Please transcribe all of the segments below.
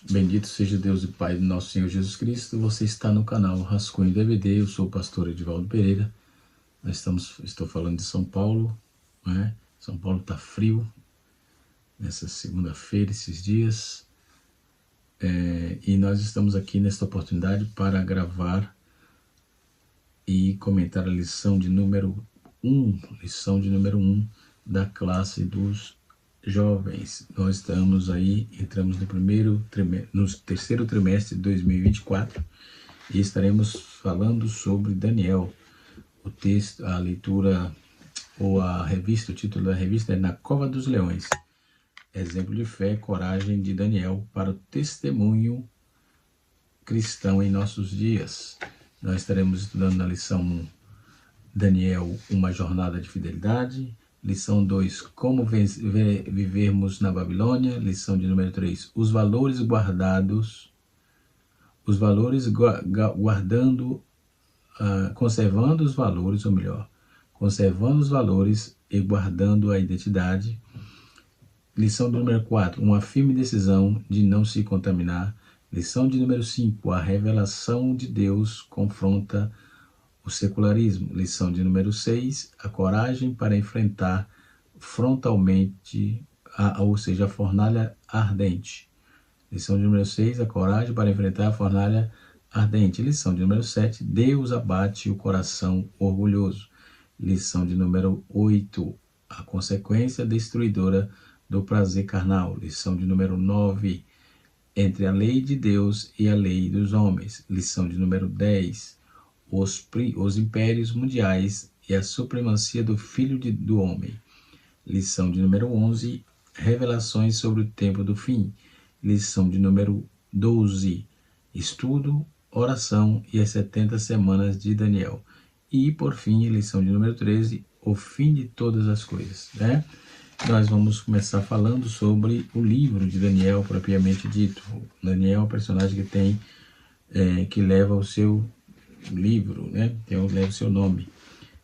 Bendito seja Deus e Pai do nosso Senhor Jesus Cristo. Você está no canal Rascunho DVD. Eu sou o pastor Edivaldo Pereira. Estou falando de São Paulo, né? São Paulo está frio nessa segunda-feira, esses dias. E nós estamos aqui nesta oportunidade para gravar e comentar a lição de número 1, da classe dos jovens. Nós entramos no terceiro trimestre de 2024 e estaremos falando sobre Daniel. O texto, a leitura ou o título da revista é Na Cova dos Leões. Exemplo de fé e coragem de Daniel para o testemunho cristão em nossos dias. Nós estaremos estudando na lição 1, Daniel, uma jornada de fidelidade. Lição 2, como vivermos na Babilônia. Lição de número 3, conservando os valores e guardando a identidade. Lição de número 4, uma firme decisão de não se contaminar. Lição de número 5, a revelação de Deus confronta o secularismo. Lição de número 6, a coragem para enfrentar frontalmente, a fornalha ardente. Lição de número 6, a coragem para enfrentar a fornalha ardente. Lição de número 7, Deus abate o coração orgulhoso. Lição de número 8, a consequência destruidora do prazer carnal. Lição de número 9, entre a lei de Deus e a lei dos homens. Lição de número 10, os impérios mundiais e a supremacia do Filho do Homem. Lição de número 11, revelações sobre o tempo do fim. Lição de número 12, estudo, oração e as 70 semanas de Daniel. E, por fim, lição de número 13, o fim de todas as coisas, né? Nós vamos começar falando sobre o livro de Daniel, propriamente dito. Daniel é um personagem que leva o seu livro, né? Leva o seu nome.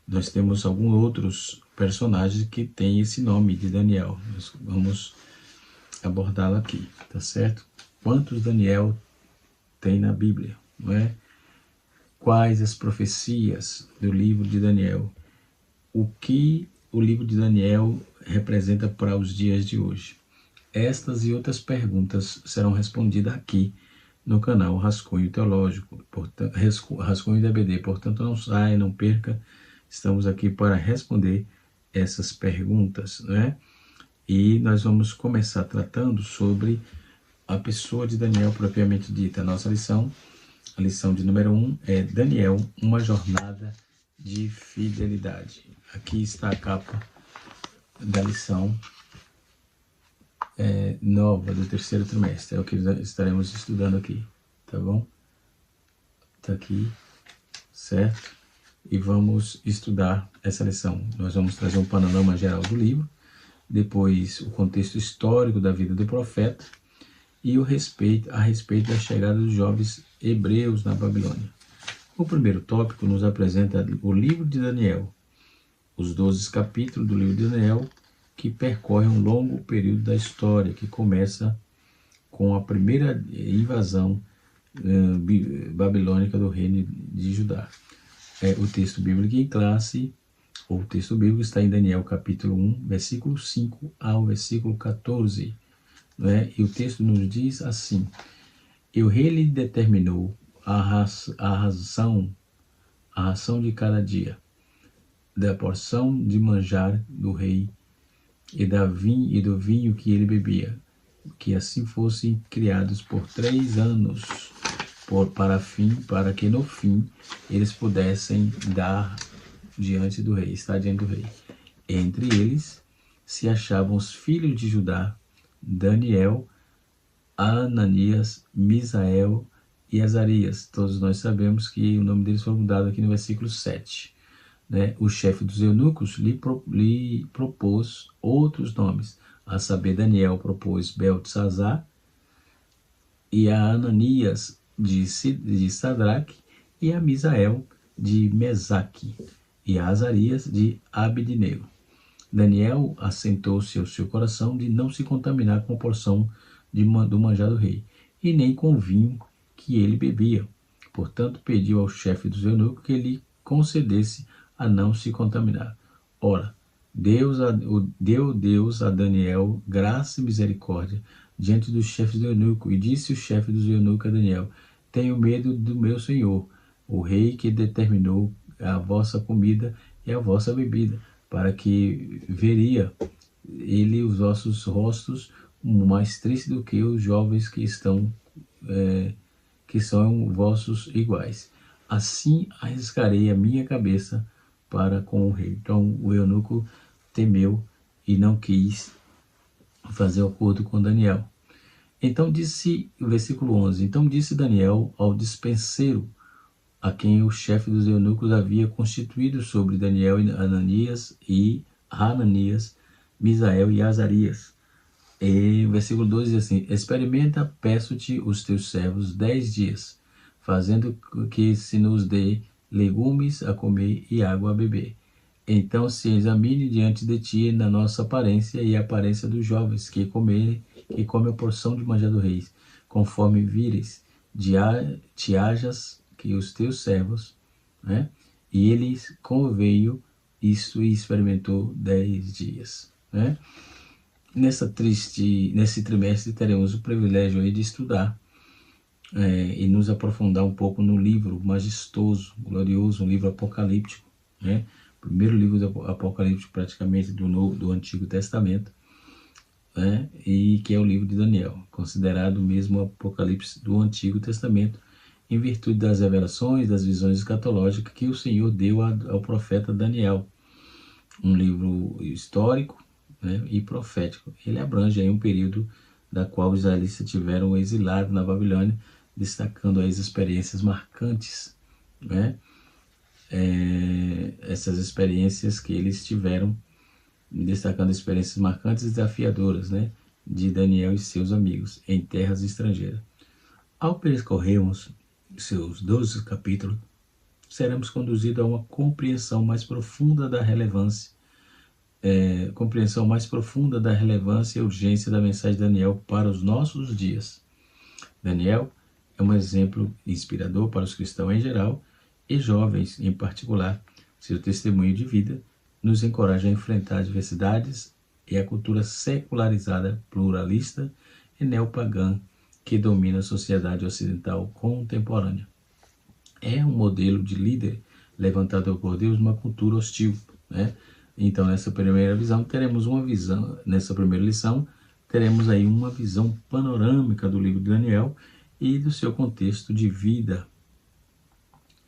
Nós temos alguns outros personagens que têm esse nome de Daniel. Nós vamos abordá-lo aqui, tá certo? Quantos Daniel tem na Bíblia, não é? Quais as profecias do livro de Daniel? O que o livro de Daniel representa para os dias de hoje? Estas e outras perguntas serão respondidas aqui no canal Rascunho Teológico, Rascunho DBD. Portanto, não saia, não perca. Estamos aqui para responder essas perguntas, né? E nós vamos começar tratando sobre a pessoa de Daniel propriamente dita. A nossa lição, a lição de número 1 é Daniel, uma jornada de fidelidade. Aqui está a capa da lição nova do terceiro trimestre. É o que estaremos estudando aqui, tá bom? Tá aqui, certo? E vamos estudar essa lição. Nós vamos trazer um panorama geral do livro, depois o contexto histórico da vida do profeta e a respeito da chegada dos jovens hebreus na Babilônia. O primeiro tópico nos apresenta o livro de Daniel, os 12 capítulos do livro de Daniel, que percorrem um longo período da história, que começa com a primeira invasão babilônica do reino de Judá. O texto bíblico em classe, o texto bíblico está em Daniel capítulo 1, versículo 5 ao versículo 14. Né? E o texto nos diz assim: E o rei lhe determinou a ração de cada dia, da porção de manjar do rei e do vinho que ele bebia, que assim fossem criados por 3 anos, para que no fim eles pudessem estar diante do rei. Entre eles se achavam os filhos de Judá, Daniel, Ananias, Misael e Azarias. Todos nós sabemos que o nome deles foi mudado aqui no versículo 7. Né? O chefe dos eunucos lhe propôs outros nomes, a saber, Daniel propôs Beltesazar, e a Ananias de Sadraque, e a Misael de Mesaque, e a Azarias de Abednego. Daniel assentou-se ao seu coração de não se contaminar com a porção do manjar do rei, e nem com o vinho que ele bebia. Portanto, pediu ao chefe dos eunucos que lhe concedesse a não se contaminar. Ora, deu Deus a Daniel graça e misericórdia diante dos chefes do eunuco, e disse o chefe dos eunucos a Daniel: tenho medo do meu senhor, o rei, que determinou a vossa comida e a vossa bebida, para que veria ele os vossos rostos mais tristes do que os jovens que são vossos iguais. Assim arriscarei a minha cabeça para com o rei. Então o eunuco temeu e não quis fazer acordo com Daniel. Então disse, o versículo 11, então disse Daniel ao dispenseiro, a quem o chefe dos eunucos havia constituído sobre Daniel, Ananias e Hananias, Misael e Azarias. E o versículo 12 diz assim: experimenta, peço-te, os teus servos 10 dias, fazendo que se nos dê legumes a comer e água a beber. Então se examine diante de ti na nossa aparência e a aparência dos jovens que come a porção de manjar do rei, conforme vires, te hajas que os teus servos, né? E ele conveio isto e experimentou 10 dias, né? Nesse trimestre teremos o privilégio aí de estudar e nos aprofundar um pouco no livro majestoso, glorioso, um livro apocalíptico, né? Primeiro livro do apocalíptico praticamente do Antigo Testamento, né? E que é o livro de Daniel, considerado mesmo o apocalipse do Antigo Testamento, em virtude das revelações, das visões escatológicas que o Senhor deu ao profeta Daniel. Um livro histórico, né, e profético. Ele abrange aí um período da qual os israelitas tiveram exilado na Babilônia, destacando as experiências marcantes, né? Essas experiências que eles tiveram, destacando experiências marcantes e desafiadoras, né, de Daniel e seus amigos em terras estrangeiras. Ao percorrermos seus 12 capítulos, seremos conduzidos a uma compreensão mais profunda da relevância e urgência da mensagem de Daniel para os nossos dias. Daniel é um exemplo inspirador para os cristãos em geral e jovens em particular. Seu testemunho de vida nos encoraja a enfrentar adversidades e a cultura secularizada, pluralista e neopagã que domina a sociedade ocidental contemporânea. É um modelo de líder levantado por Deus numa cultura hostil, né? Então, nessa primeira lição, teremos uma visão panorâmica do livro de Daniel e do seu contexto de vida,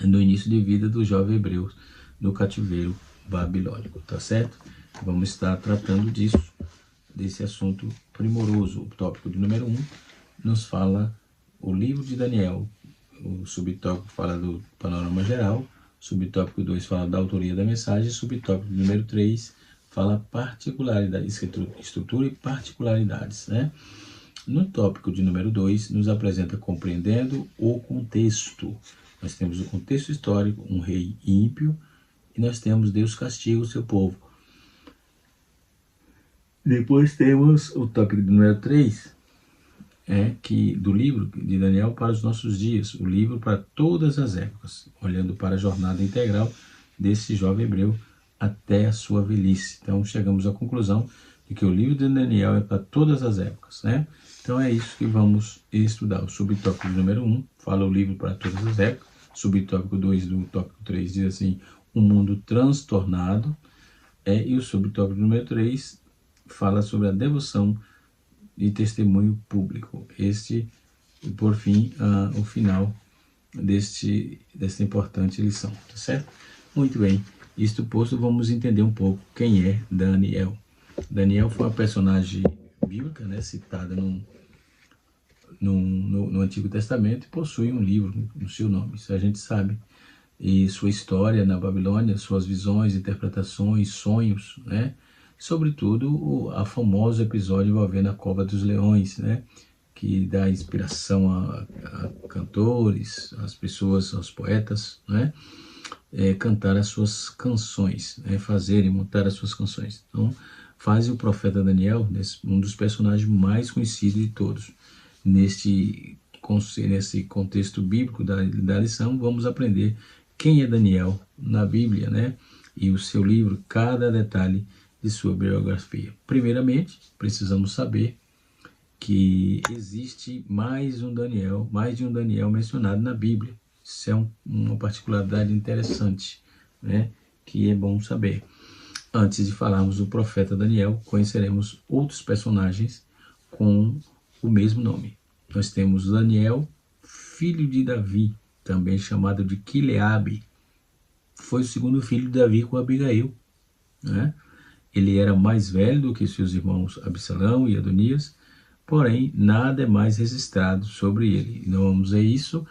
no início de vida do jovem hebreu no cativeiro babilônico, tá certo? Vamos estar tratando desse assunto primoroso. O tópico de número 1 nos fala o livro de Daniel. O subtópico fala do panorama geral. Subtópico 2 fala da autoria da mensagem. Subtópico número 3 fala particularidade, estrutura e particularidades, né? No tópico de número 2 nos apresenta compreendendo o contexto. Nós temos o contexto histórico, um rei ímpio, e nós temos Deus castiga o seu povo. Depois temos o tópico de número 3, do livro de Daniel para os nossos dias, o livro para todas as épocas, olhando para a jornada integral desse jovem hebreu até a sua velhice. Então chegamos à conclusão de que o livro de Daniel é para todas as épocas, né? Então é isso que vamos estudar. O subtópico número 1 fala o livro para todas as épocas. Subtópico 2 do tópico 3 diz assim, um mundo transtornado. E o subtópico número 3 fala sobre a devoção e testemunho público. Este, por fim, o final desta importante lição, tá certo? Muito bem, isto posto, vamos entender um pouco quem é Daniel. Daniel foi uma personagem bíblica, né, citada no Antigo Testamento e possui um livro no seu nome, isso a gente sabe. E sua história na Babilônia, suas visões, interpretações, sonhos, né? Sobretudo a famoso episódio envolvendo a Cova dos Leões, né? Que dá inspiração a cantores, às pessoas, aos poetas, né? Cantar as suas canções, fazer e montar as suas canções. Então, faz o profeta Daniel um dos personagens mais conhecidos de todos, neste nesse contexto bíblico da lição, vamos aprender quem é Daniel na Bíblia, né? E o seu livro, cada detalhe de sua biografia. Primeiramente, precisamos saber que existe mais de um Daniel mencionado na Bíblia. Isso é uma particularidade interessante, né? Que é bom saber. Antes de falarmos do profeta Daniel, conheceremos outros personagens com o mesmo nome. Nós temos Daniel, filho de Davi, também chamado de Quileabe. Foi o segundo filho de Davi com Abigail, né? Ele era mais velho do que seus irmãos Absalão e Adonias, porém nada é mais registrado sobre ele. E não vamos ver isso.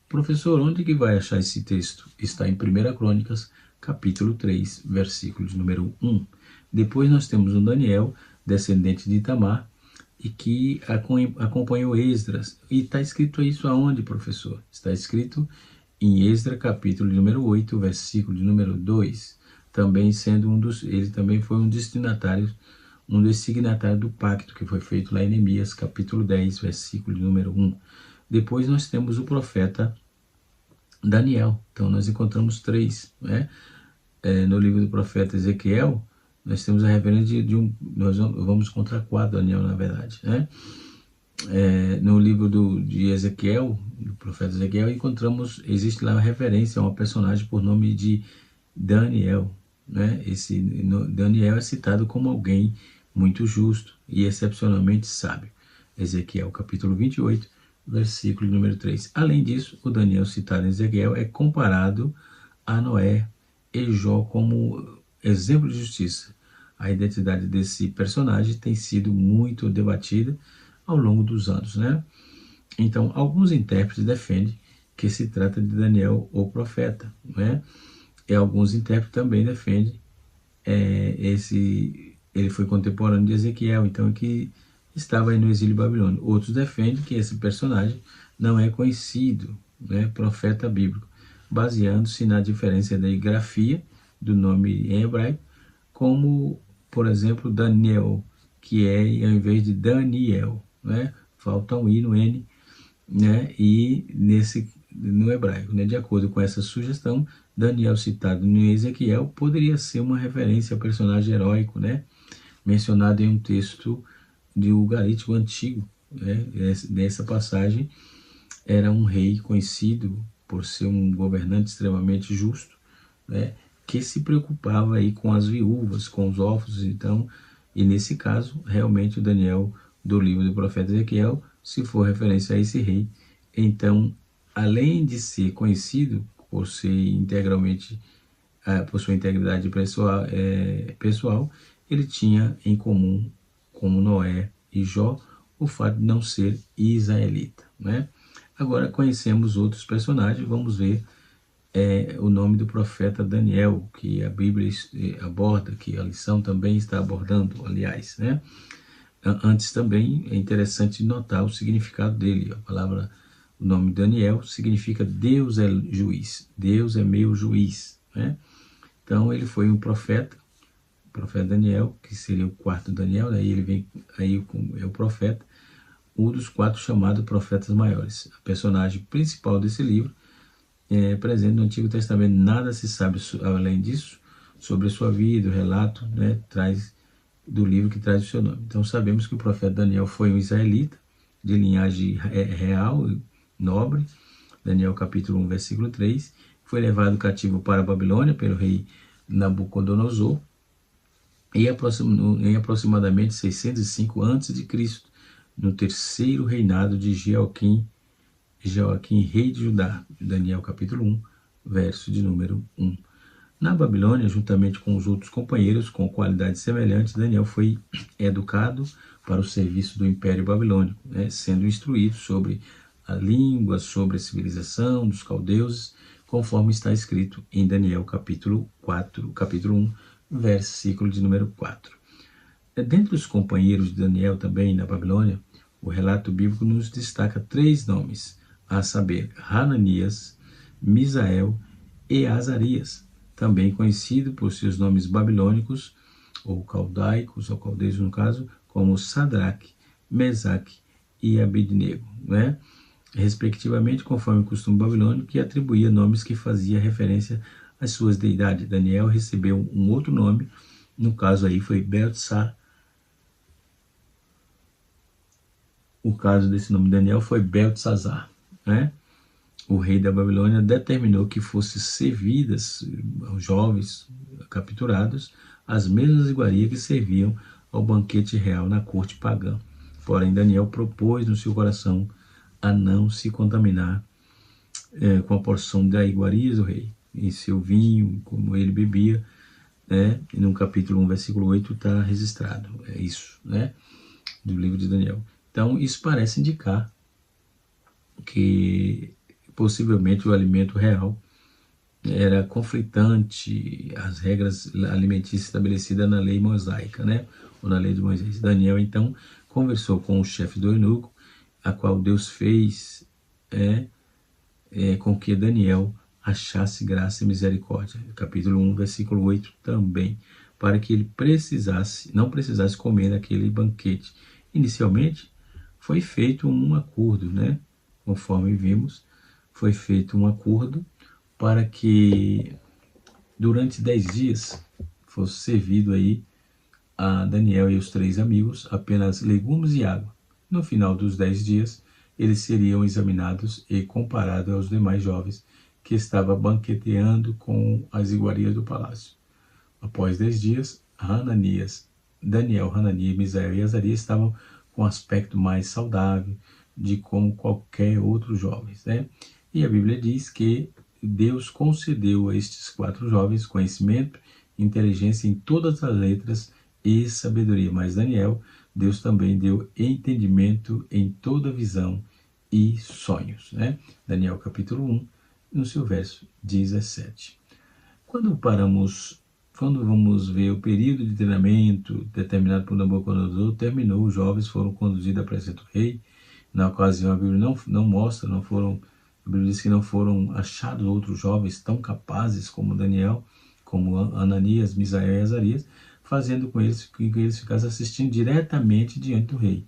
Professor, onde que vai achar esse texto? Está em 1 Crônicas, capítulo 3, versículo de número 1. Depois nós temos um Daniel, descendente de Itamar, e que acompanhou Esdras. E está escrito isso aonde, professor? Está escrito em Esdras, capítulo de número 8, versículo de número 2. Também sendo ele também foi um dos signatários do pacto que foi feito lá em Neemias, capítulo 10, versículo de número 1. Depois nós temos o profeta Daniel. Então nós encontramos 3, né? No livro do profeta Ezequiel, nós temos a referência nós vamos encontrar 4 Daniel, na verdade, né? No livro de Ezequiel, do profeta Ezequiel, existe lá uma referência a uma personagem por nome de Daniel, né? Esse Daniel é citado como alguém muito justo e excepcionalmente sábio. Ezequiel capítulo 28, versículo número 3. Além disso, o Daniel citado em Ezequiel é comparado a Noé e Jó como exemplo de justiça. A identidade desse personagem tem sido muito debatida ao longo dos anos, né? Então, alguns intérpretes defendem que se trata de Daniel, o profeta, né? E alguns intérpretes também defendem ele foi contemporâneo de Ezequiel, então que estava aí no exílio babilônico. Outros defendem que esse personagem não é conhecido, né, profeta bíblico, baseando-se na diferença da grafia do nome em hebraico, como, por exemplo, Daniel, que é ao invés de Daniel, né, falta um i no N, né, e no hebraico, né, de acordo com essa sugestão, Daniel citado no Ezequiel poderia ser uma referência ao personagem heróico, né, mencionado em um texto de Ugarítico antigo, né? Nessa passagem era um rei conhecido por ser um governante extremamente justo, né? Que se preocupava aí com as viúvas, com os órfãos. Então, e nesse caso, realmente o Daniel do livro do profeta Ezequiel, se for referência a esse rei, então, além de ser conhecido por ser integralmente, por sua integridade pessoal, ele tinha em comum, como Noé e Jó, o fato de não ser israelita, né? Agora conhecemos outros personagens, vamos ver o nome do profeta Daniel, que a Bíblia aborda, que a lição também está abordando, aliás, né? Antes também é interessante notar o significado dele. O nome Daniel significa Deus é juiz, Deus é meu juiz, né? Então ele foi um profeta, o profeta Daniel, que seria o quarto Daniel, daí ele vem aí é o profeta, um dos 4 chamados profetas maiores. A personagem principal desse livro é presente no Antigo Testamento. Nada se sabe além disso sobre a sua vida, o relato, né, do livro que traz o seu nome. Então sabemos que o profeta Daniel foi um israelita de linhagem real, nobre. Daniel capítulo 1, versículo 3. Foi levado cativo para a Babilônia pelo rei Nabucodonosor em aproximadamente 605 a.C., no terceiro reinado de Joaquim, rei de Judá. Daniel capítulo 1, verso de número 1. Na Babilônia, juntamente com os outros companheiros com qualidades semelhantes, Daniel foi educado para o serviço do Império Babilônico, né, sendo instruído sobre a língua, sobre a civilização dos caldeus, conforme está escrito em Daniel capítulo 1, versículo de número 4. Dentre os companheiros de Daniel também na Babilônia, o relato bíblico nos destaca 3 nomes, a saber, Hananias, Misael e Azarias, também conhecido por seus nomes babilônicos, ou caldaicos, ou caldeus no caso, como Sadraque, Mesaque e Abednego, né? respectivamente, conforme o costume babilônico, que atribuía nomes que fazia referência às suas deidades. Daniel recebeu um outro nome, no caso aí foi Belteshazzar. O caso desse nome Daniel foi Belteshazzar, né? O rei da Babilônia determinou que fossem servidas aos jovens capturados as mesmas iguarias que serviam ao banquete real na corte pagã. Porém, Daniel propôs no seu coração a não se contaminar com a porção da iguarias do rei, em seu vinho, como ele bebia, né? E no capítulo 1, versículo 8 está registrado, é isso, né? Do livro de Daniel. Então, isso parece indicar que possivelmente o alimento real era conflitante às regras alimentícias estabelecidas na lei mosaica, né? Ou na lei de Moisés. Daniel, então, conversou com o chefe do eunuco, a qual Deus fez com que Daniel achasse graça e misericórdia. Capítulo 1, versículo 8 também, para que ele não precisasse comer naquele banquete. Inicialmente, foi feito um acordo, né? Conforme vimos, foi feito um acordo para que durante 10 dias fosse servido aí a Daniel e os 3 amigos apenas legumes e água. No final dos 10 dias, eles seriam examinados e comparados aos demais jovens que estavam banqueteando com as iguarias do palácio. Após 10 dias, Daniel, Hananias, Misael e Azarias estavam com um aspecto mais saudável de como qualquer outro jovem, né? E a Bíblia diz que Deus concedeu a estes 4 jovens conhecimento, inteligência em todas as letras e sabedoria. Mas Daniel, Deus também deu entendimento em toda visão e sonhos, né? Daniel capítulo 1, no seu verso 17. Quando vamos ver o período de treinamento determinado por Nabucodonosor terminou, os jovens foram conduzidos à presença do rei. Na ocasião, a Bíblia não mostra, a Bíblia diz que não foram achados outros jovens tão capazes como Daniel, como Ananias, Misael e Azarias, fazendo com eles que eles ficassem assistindo diretamente diante do rei.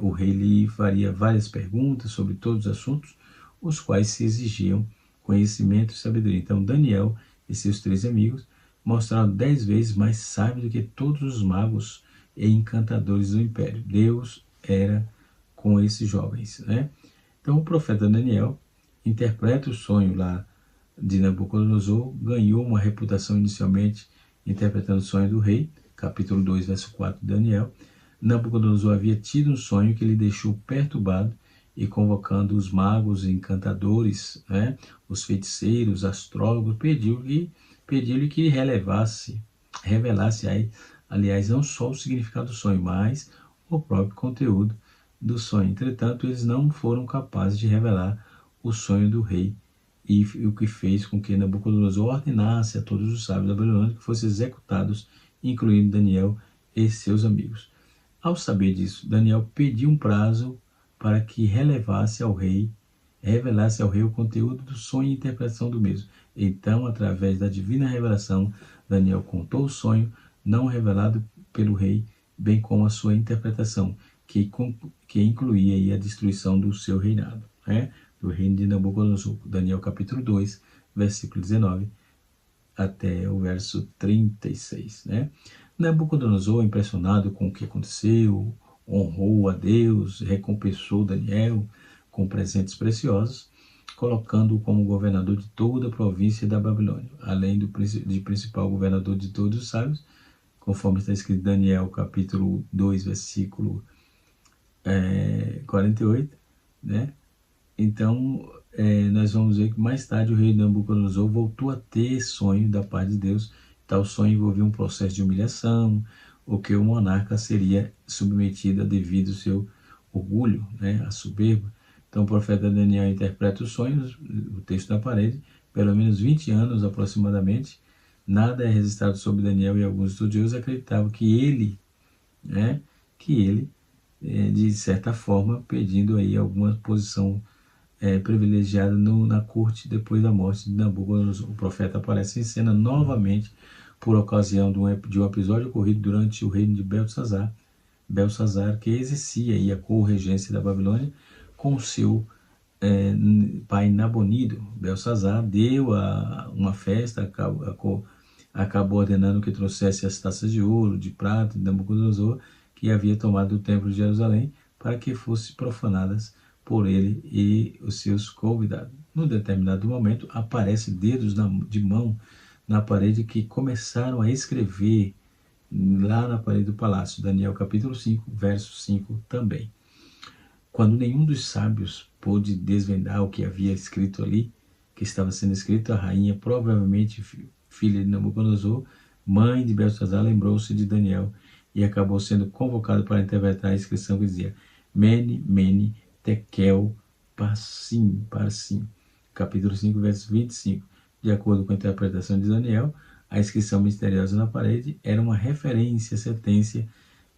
O rei lhe faria várias perguntas sobre todos os assuntos, os quais se exigiam conhecimento e sabedoria. Então, Daniel e seus 3 amigos mostraram 10 vezes mais sábios do que todos os magos e encantadores do império. Deus era com esses jovens, né? Então, o profeta Daniel interpreta o sonho lá de Nabucodonosor, ganhou uma reputação inicialmente interpretando o sonho do rei, capítulo 2, verso 4 de Daniel. Nabucodonosor havia tido um sonho que lhe deixou perturbado e convocando os magos e encantadores, né, os feiticeiros, astrólogos, pediu-lhe que revelasse aí, aliás, não só o significado do sonho, mas o próprio conteúdo do sonho. Entretanto, eles não foram capazes de revelar o sonho do rei, e o que fez com que Nabucodonosor ordenasse a todos os sábios da Babilônia que fossem executados, incluindo Daniel e seus amigos. Ao saber disso, Daniel pediu um prazo para que revelasse ao rei o conteúdo do sonho e interpretação do mesmo. Então, através da divina revelação, Daniel contou o sonho não revelado pelo rei, bem como a sua interpretação, que incluía aí a destruição do seu reinado, né? Do reino de Nabucodonosor. Daniel capítulo 2, versículo 19 até o verso 36, né? Nabucodonosor, impressionado com o que aconteceu, honrou a Deus, recompensou Daniel com presentes preciosos, colocando-o como governador de toda a província da Babilônia, além de principal governador de todos os sábios, conforme está escrito em Daniel capítulo 2, versículo 48, né? Então, nós vamos ver que mais tarde o rei Nabucodonosor voltou a ter sonho da parte de Deus. Tal sonho envolvia um processo de humilhação, o que o monarca seria submetido devido ao seu orgulho, né, a soberba. Então, o profeta Daniel interpreta os sonhos, o texto na parede, pelo menos 20 anos aproximadamente. Nada é registrado sobre Daniel, e alguns estudiosos acreditavam que ele, de certa forma, pedindo aí alguma posição privilegiada na corte depois da morte de Nabucodonosor. O profeta aparece em cena novamente por ocasião de um episódio ocorrido durante o reino de Belsazar, que exercia aí a co-regência da Babilônia com o seu pai Nabonido, Belsazar, deu uma festa, acabou ordenando que trouxesse as taças de ouro, de prata, de Nabucodonosor, que havia tomado o templo de Jerusalém, para que fossem profanadas por ele e os seus convidados. Num determinado momento, aparecem dedos de mão na parede que começaram a escrever lá na parede do palácio. Daniel capítulo 5, verso 5 também. Quando nenhum dos sábios pôde desvendar o que havia escrito ali, que estava sendo escrito, a rainha, provavelmente filha de Nabucodonosor, mãe de Belsazar, lembrou-se de Daniel e acabou sendo convocado para interpretar a inscrição que dizia Mene, Mene, Tekel, Parsim, Parsim. Capítulo 5, verso 25. De acordo com a interpretação de Daniel, a inscrição misteriosa na parede era uma referência, sentença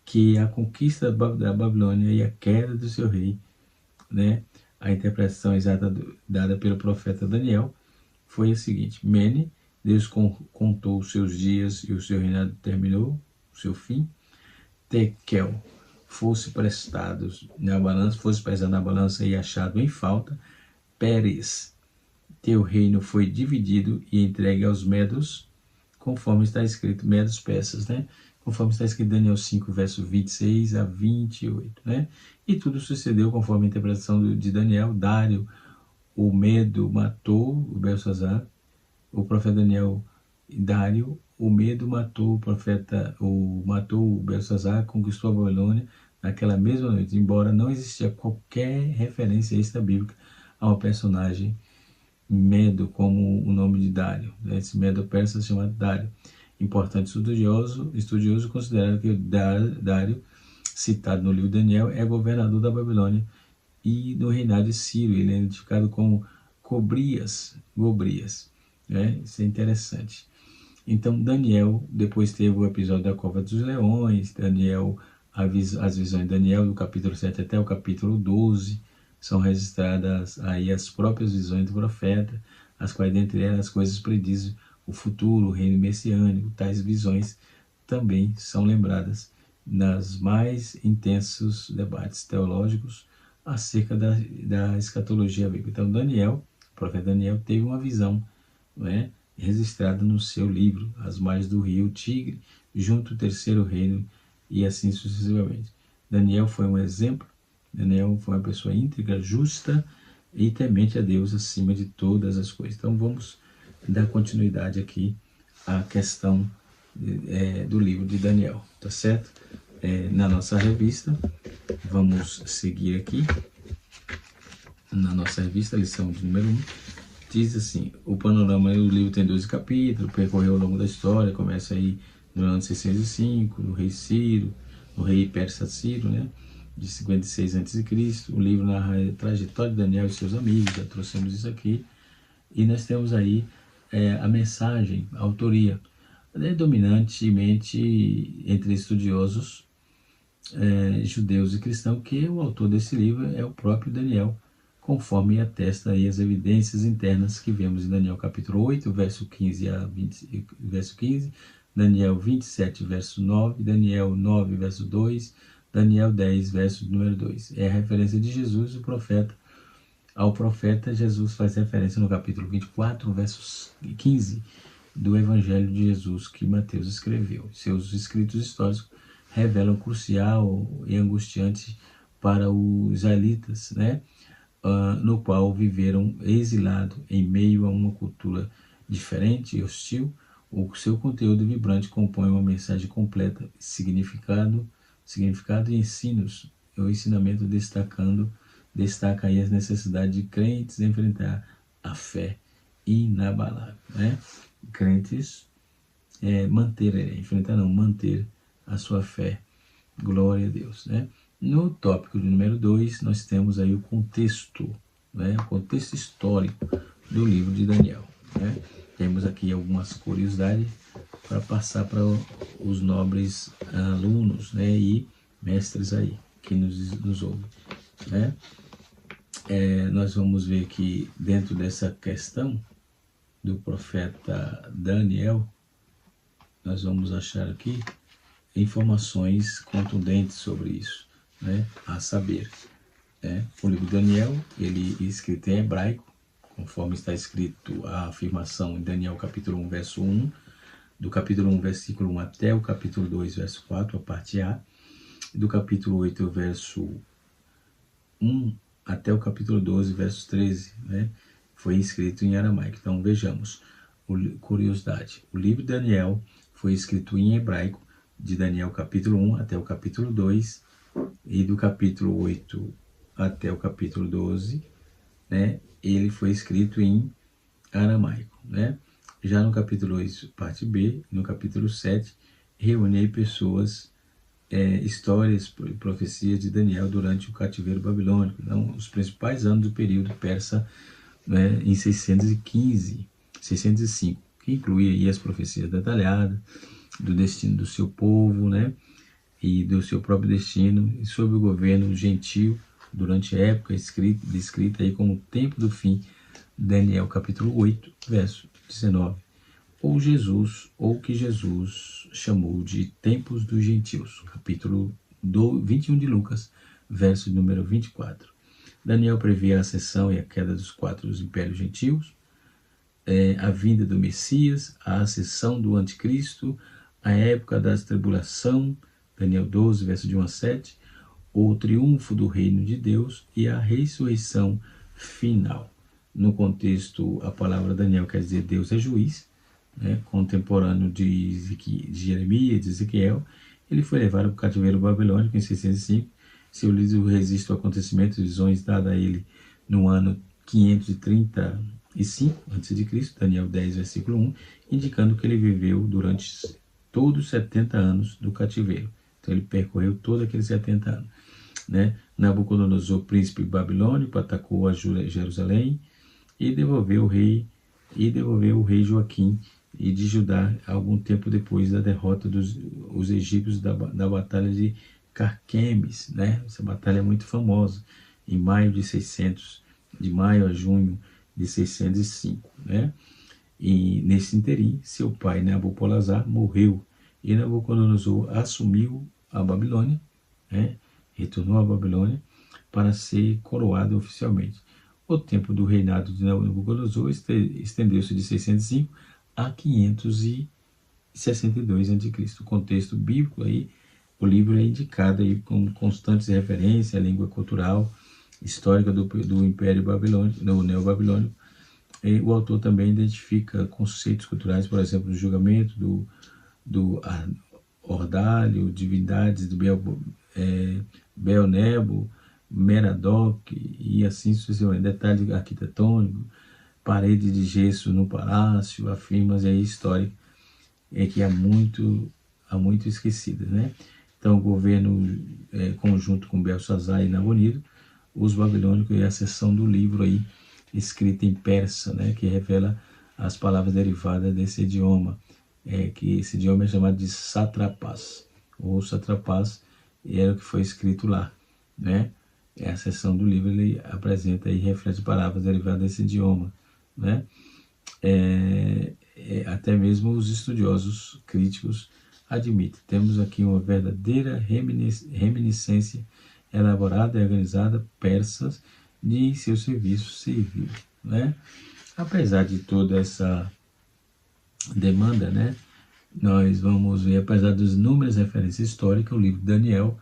que a conquista da Babilônia e a queda do seu rei, né? A interpretação exata dada pelo profeta Daniel foi a seguinte: Mene, Deus contou os seus dias e o seu reinado terminou, o seu fim. Tekel, fosse pesado na balança e achado em falta. Pérez, teu reino foi dividido e entregue aos medos, conforme está escrito, medos persas, né? Conforme está escrito em Daniel 5, verso 26 a 28, né? E tudo sucedeu conforme a interpretação de Daniel. Dário, o medo matou o Belsazar, o profeta Daniel. Dário, o medo matou matou o Belsazar, conquistou a Babilônia naquela mesma noite, embora não existia qualquer referência extra bíblica a um personagem Medo, como o nome de Dário. Esse Medo persa chamado Dário. Importante estudioso considera que Dário, citado no livro de Daniel, é governador da Babilônia e do reinado de Ciro. Ele é identificado como Gobrias. Né? Isso é interessante. Então, Daniel, depois teve o episódio da Cova dos Leões, as visões de Daniel, do capítulo 7 até o capítulo 12, são registradas aí as próprias visões do profeta, as quais, dentre elas, as coisas predizem o futuro, o reino messiânico. Tais visões também são lembradas nas mais intensos debates teológicos acerca da escatologia bíblica. Então, o profeta Daniel, teve uma visão, né, registrada no seu livro, As Margens do Rio Tigre, junto ao terceiro reino, e assim sucessivamente. Daniel foi um exemplo. Daniel foi uma pessoa íntegra, justa e temente a Deus acima de todas as coisas. Então vamos dar continuidade aqui à questão do livro de Daniel, tá certo? Na nossa revista, vamos seguir aqui. Na nossa revista, lição de número 1, diz assim: o panorama do livro tem 12 capítulos, percorreu ao longo da história, começa aí no ano 605, no rei Ciro, no rei persa Ciro, né? De 56 a.C. O livro narra a trajetória de Daniel e seus amigos, já trouxemos isso aqui. E nós temos aí a mensagem, a autoria. É dominantemente entre estudiosos judeus e cristãos, que o autor desse livro é o próprio Daniel, conforme atesta aí as evidências internas que vemos em Daniel capítulo 8, verso 15 a 20, verso 15, Daniel 27, verso 9, Daniel 9, verso 2, Daniel 10, verso número 2. É a referência de Jesus, o profeta. Ao profeta, Jesus faz referência no capítulo 24, verso 15, do Evangelho de Jesus que Mateus escreveu. Seus escritos históricos revelam crucial e angustiante para os israelitas, né? No qual viveram exilado em meio a uma cultura diferente e hostil. O seu conteúdo vibrante compõe uma mensagem completa, significado e ensinos. O ensinamento destaca aí as necessidades de crentes enfrentar a fé inabalável, né? Crentes manter a sua fé. Glória a Deus, né? No tópico de número 2, nós temos aí o contexto, né? O contexto histórico do livro de Daniel, né? Temos aqui algumas curiosidades para passar para os nobres alunos, né? E mestres aí que nos ouvem, né? Nós vamos ver que dentro dessa questão do profeta Daniel, nós vamos achar aqui informações contundentes sobre isso, né? A saber, O livro de Daniel, ele é escrito em hebraico, conforme está escrito a afirmação em Daniel capítulo 1, verso 1, do capítulo 1, versículo 1 até o capítulo 2, verso 4, a parte A, do capítulo 8, verso 1 até o capítulo 12, verso 13, né? Foi escrito em aramaico. Então vejamos, curiosidade, o livro de Daniel foi escrito em hebraico, de Daniel capítulo 1 até o capítulo 2, e do capítulo 8 até o capítulo 12, né? Ele foi escrito em aramaico, né? Já no capítulo 8, parte B, no capítulo 7, reúne pessoas, histórias e profecias de Daniel durante o cativeiro babilônico, então, os principais anos do período persa, né, em 615, 605, que inclui aí as profecias detalhadas do destino do seu povo, né, e do seu próprio destino, e sob o governo gentil durante a época descrita aí como o tempo do fim, Daniel capítulo 8, verso 19, ou que Jesus chamou de tempos dos gentios, capítulo 21 de Lucas, verso número 24. Daniel prevê a ascensão e a queda dos 4 impérios gentios, a vinda do Messias, a ascensão do anticristo, a época da tribulação, Daniel 12, verso de 1 a 7, o triunfo do reino de Deus e a ressurreição final. No contexto, a palavra Daniel quer dizer Deus é juiz, né, contemporâneo de Jeremias, de Ezequiel. Ele foi levado para o cativeiro babilônico em 605. Seu livro registra o acontecimento e visões dadas a ele no ano 535 a.C., Daniel 10, versículo 1, indicando que ele viveu durante todos os 70 anos do cativeiro. Então ele percorreu todos aqueles 70 anos. Né? Nabucodonosor, príncipe babilônico, atacou a Jerusalém e devolveu o rei Joaquim e de Judá algum tempo depois da derrota dos egípcios da batalha de Carquemes, né? Essa batalha é muito famosa, em maio de maio a junho de 605, né? E nesse interim, seu pai Nabopolassar morreu e Nabucodonosor assumiu a Babilônia, né? Retornou à Babilônia para ser coroado oficialmente. O tempo do reinado de Nabucodonosor estendeu-se de 605 a 562 a.C. O contexto bíblico aí, o livro é indicado aí com constantes referências à língua cultural, histórica do Império Babilônico, do Neobabilônico. E o autor também identifica conceitos culturais, por exemplo, do julgamento, do ordalho, divindades do Belnebo, Merodach e assim sucessivamente, detalhe arquitetônico, parede de gesso no palácio, afirmas aí história que há muito esquecida, né? Então o governo conjunto com Belsazar e Nabonido, os babilônicos e a seção do livro aí escrita em persa, né, que revela as palavras derivadas desse idioma, que esse idioma é chamado de sátrapas, ou satrapas, e era o que foi escrito lá, né? A seção do livro ele apresenta e reflete palavras derivadas desse idioma, né? Até mesmo os estudiosos críticos admitem. Temos aqui uma verdadeira reminiscência elaborada e organizada persas de seu serviço civil, né? Apesar de toda essa demanda, né, nós vamos ver, apesar das inúmeras referências históricas, o livro de Daniel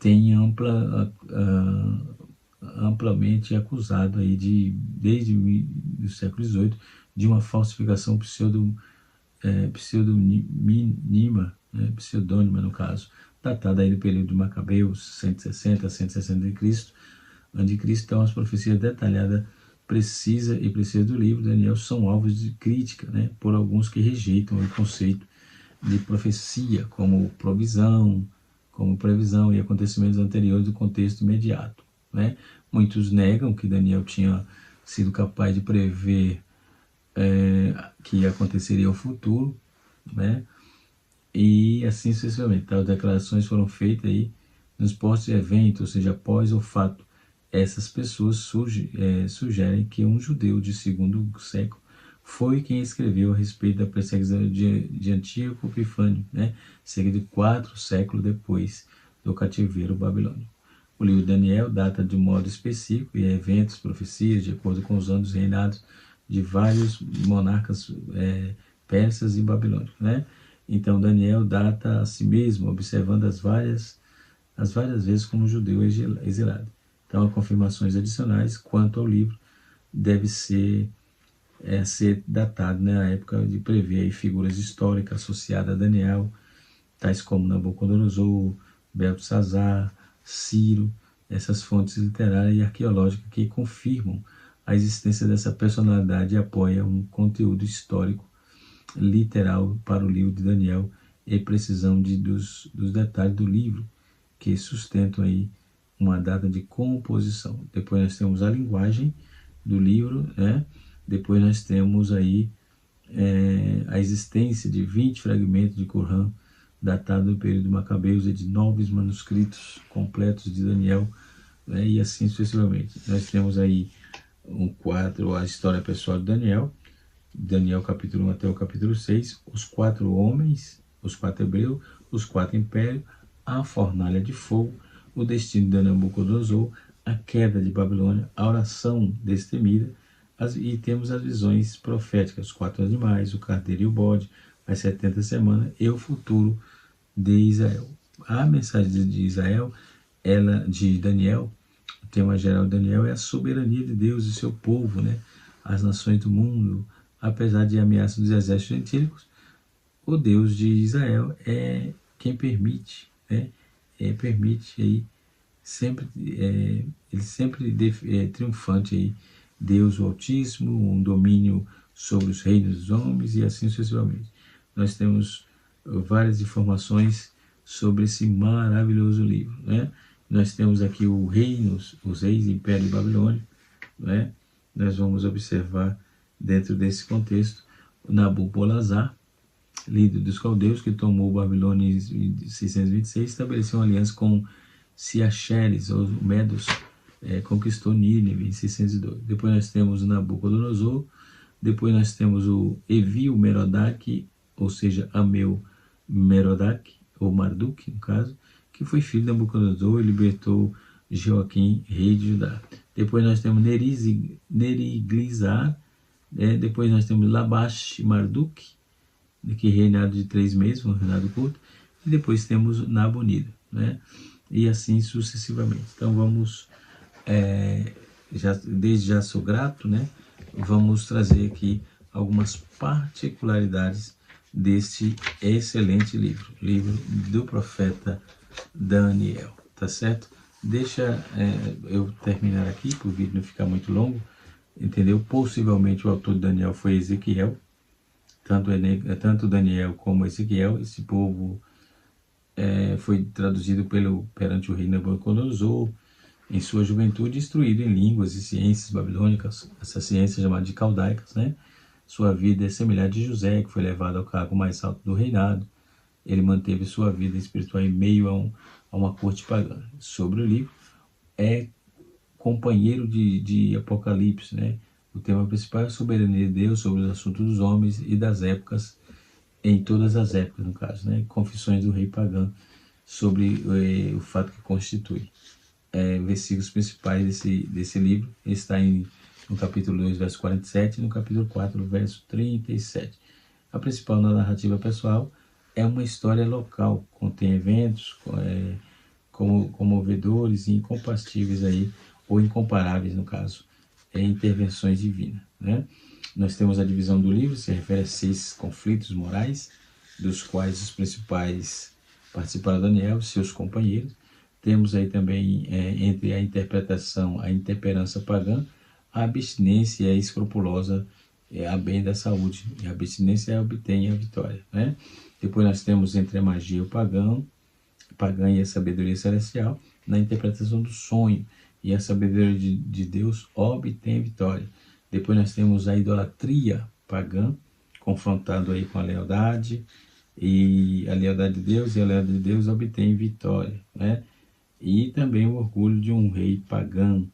tem amplamente acusado aí desde o século XVIII de uma falsificação pseudônima no caso, datada aí do período de Macabeus, 160 a 160 a.C., então as profecias detalhadas, precisas do livro de Daniel são alvos de crítica, né, por alguns que rejeitam o conceito de profecia como previsão e acontecimentos anteriores do contexto imediato, né? Muitos negam que Daniel tinha sido capaz de prever que aconteceria o futuro, né? E assim sucessivamente. As declarações foram feitas aí nos pós-evento, ou seja, após o fato. Essas pessoas sugerem que um judeu de segundo século foi quem escreveu a respeito da perseguição de Antíoco Epifânio, né? Cerca de 4 séculos depois do cativeiro babilônico. O livro de Daniel data de um modo específico e eventos, profecias, de acordo com os anos reinados de vários monarcas persas e babilônicos, né? Então Daniel data a si mesmo, observando as várias vezes como judeu exilado. Então, há confirmações adicionais quanto ao livro deve ser datado na época de prever aí figuras históricas associadas a Daniel, tais como Nabucodonosor, Beltesazar, Ciro, essas fontes literárias e arqueológicas que confirmam a existência dessa personalidade e apoiam um conteúdo histórico literal para o livro de Daniel e precisão dos detalhes do livro que sustentam aí uma data de composição. Depois nós temos a linguagem do livro, né? Depois nós temos aí a existência de 20 fragmentos de Corão datado do período Macabeus e de 9 manuscritos completos de Daniel, né? E assim sucessivamente. Nós temos aí um quadro, a história pessoal de Daniel capítulo 1 até o capítulo 6, os 4 homens, os 4 hebreus, os 4 impérios, a fornalha de fogo, o destino de Nabucodonosor, a queda de Babilônia, a oração destemida, e temos as visões proféticas, os 4 animais, o carneiro e o bode, as 70 semanas e o futuro de Israel. A mensagem de Israel, de Daniel, o tema geral de Daniel é a soberania de Deus e seu povo, né? As nações do mundo, apesar de ameaça dos exércitos gentílicos, o Deus de Israel é quem permite, né? Permite aí sempre, ele sempre triunfante aí, Deus o Altíssimo, um domínio sobre os reinos dos homens e assim sucessivamente. Nós temos várias informações sobre esse maravilhoso livro, né? Nós temos aqui os reis do Império de Babilônia, né? Nós vamos observar dentro desse contexto Nabopolassar, líder dos caldeus, que tomou Babilônia em 626, estabeleceu uma aliança com Ciaxeres, ou Medos, conquistou Nínive em 602. Depois nós temos Nabucodonosor, depois nós temos o Evil Merodach, ou seja, Ameu Merodach, ou Marduk, no caso, que foi filho de Nabucodonosor e libertou Joaquim, rei de Judá. Depois nós temos Neriglissar, depois nós temos Labash Marduk, que reinado de 3 meses, um reinado curto, e depois temos Nabonido, né? E assim sucessivamente. Então vamos, desde já sou grato, né? Vamos trazer aqui algumas particularidades deste excelente livro do profeta Daniel, tá certo? Deixa eu terminar aqui, para o vídeo não ficar muito longo, entendeu? Possivelmente o autor de Daniel foi Ezequiel, tanto Daniel como Ezequiel. Esse povo foi traduzido perante o rei Nabucodonosor em sua juventude, instruído em línguas e ciências babilônicas, essa ciência chamada de caldaicas, né? Sua vida é semelhante a José, que foi levado ao cargo mais alto do reinado. Ele manteve sua vida espiritual em meio a uma corte pagã. Sobre o livro, é companheiro de Apocalipse, né? O tema principal é a soberania de Deus sobre os assuntos dos homens e das épocas, em todas as épocas, no caso, né? Confissões do rei pagão sobre o fato que constitui. Versículos principais desse livro está no capítulo 2, verso 47 e no capítulo 4, verso 37. A principal narrativa pessoal é uma história local, contém eventos comovedores e incompatíveis aí, ou incomparáveis no caso, intervenções divinas, né? Nós temos a divisão do livro, se refere a 6 conflitos morais, dos quais os principais participaram Daniel e seus companheiros. Temos aí também, entre a interpretação, a intemperança pagã, a abstinência escrupulosa, a bem da saúde, e a abstinência obtém a vitória, né? Depois nós temos entre a magia pagã e a sabedoria celestial, na interpretação do sonho, e a sabedoria de Deus obtém vitória. Depois nós temos a idolatria pagã, confrontado aí com a lealdade, e a lealdade de Deus, e a lealdade de Deus obtém vitória, né? E também o orgulho de um rei pagão,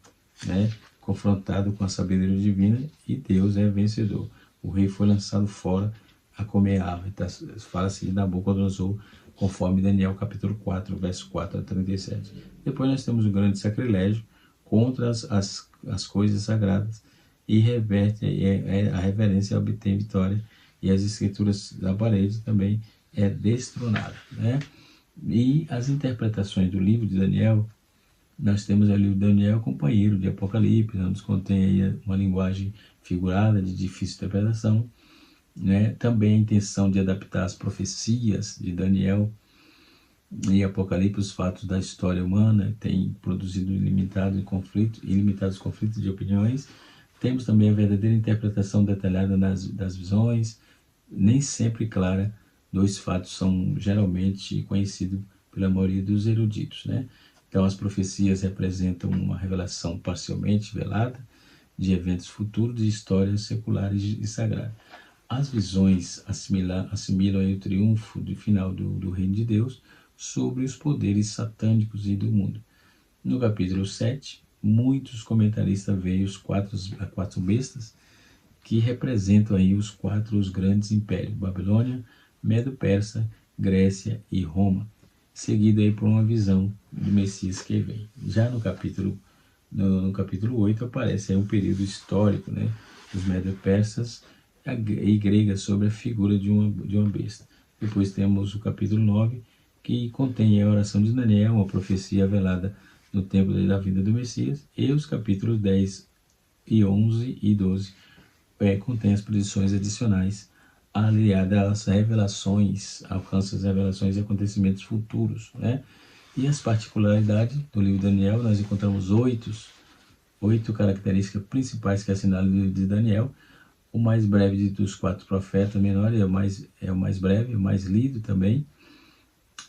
né? Confrontado com a sabedoria divina, e Deus é vencedor. O rei foi lançado fora a comer a árvore. Tá? Fala assim, Nabucodonosor, conforme Daniel capítulo 4, verso 4 a 37. Depois nós temos o grande sacrilégio contra as coisas sagradas e reverte a reverência obtém vitória e as escrituras da parede também é destronada, né? E as interpretações do livro de Daniel, nós temos ali o Daniel companheiro de Apocalipse, nos contém aí uma linguagem figurada de difícil interpretação, né? Também a intenção de adaptar as profecias de Daniel e Apocalipse, os fatos da história humana, tem produzido ilimitados conflitos de opiniões. Temos também a verdadeira interpretação detalhada das visões, nem sempre clara, dos fatos são geralmente conhecidos pela maioria dos eruditos, né? Então, as profecias representam uma revelação parcialmente velada de eventos futuros de histórias seculares e sagradas. As visões assimilam aí o triunfo do final do reino de Deus sobre os poderes satânicos e do mundo. No capítulo 7, muitos comentaristas veem as quatro bestas que representam aí os grandes impérios, Babilônia, Medo-Persa, Grécia e Roma, seguido aí por uma visão do Messias que vem. Já no capítulo 8 aparece aí um período histórico, né, dos Medo-Persas e gregas sobre a figura de uma besta. Depois temos o capítulo 9, que contém a oração de Daniel, uma profecia velada no tempo da vinda do Messias, e os capítulos 10 e 11 e 12 contém as predições adicionais aliadas às revelações, alcançam as revelações e acontecimentos futuros, né? E as particularidades do livro de Daniel, nós encontramos oito características principais que assinalam o livro de Daniel. O mais breve dos 4 profetas menores é o mais breve, o mais lido também,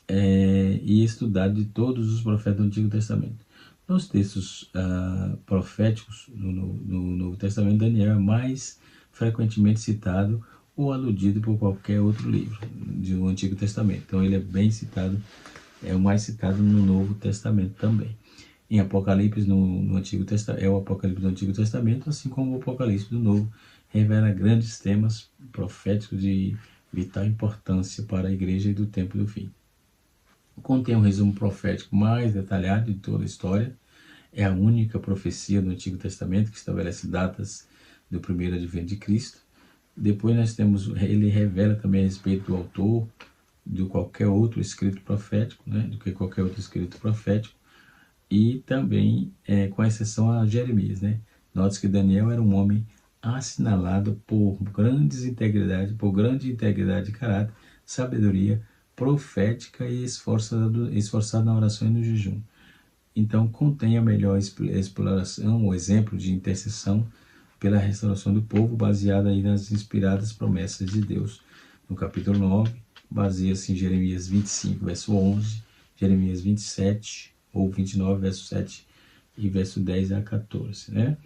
e estudado de todos os profetas do Antigo Testamento. Nos textos proféticos no Novo Testamento, Daniel é mais frequentemente citado ou aludido por qualquer outro livro do Antigo Testamento. Então ele é bem citado, é o mais citado no Novo Testamento também. Em Apocalipse no Antigo Testamento, é o Apocalipse do Antigo Testamento, assim como o Apocalipse do Novo, revela grandes temas proféticos de vital importância para a igreja e do tempo do fim. Contém um resumo profético mais detalhado de toda a história. É a única profecia do Antigo Testamento que estabelece datas do primeiro advento de Cristo. Depois nós temos, ele revela também a respeito do autor, de qualquer outro escrito profético, né, do que qualquer outro escrito profético, e também, com exceção a Jeremias, né. Note que Daniel era um homem assinalado por grande integridade de caráter, sabedoria profética e esforçado na oração e no jejum. Então, contém a melhor exploração ou exemplo de intercessão pela restauração do povo, baseada aí nas inspiradas promessas de Deus. No capítulo 9, baseia-se em Jeremias 25, verso 11, Jeremias 27 ou 29, verso 7 e verso 10 a 14, né?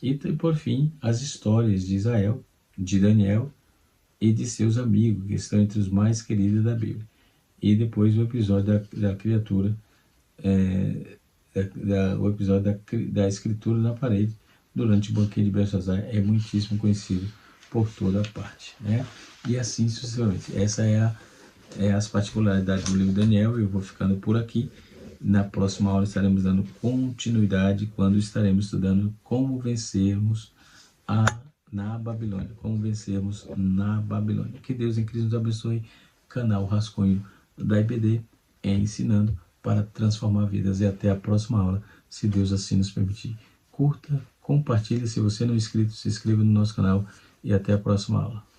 E, por fim, as histórias de Israel, de Daniel e de seus amigos, que estão entre os mais queridos da Bíblia. E depois o episódio da criatura, o episódio da escritura na parede, durante o banquete de Belsazar, é muitíssimo conhecido por toda parte, né? E assim sucessivamente. Essa é as particularidades do livro de Daniel. Eu vou ficando por aqui. Na próxima aula estaremos dando continuidade quando estaremos estudando como vencermos na Babilônia. Como vencermos na Babilônia. Que Deus em Cristo nos abençoe. Canal Rascunho da IBD ensinando para transformar vidas. E até a próxima aula, se Deus assim nos permitir. Curta, compartilhe. Se você não é inscrito, se inscreva no nosso canal. E até a próxima aula.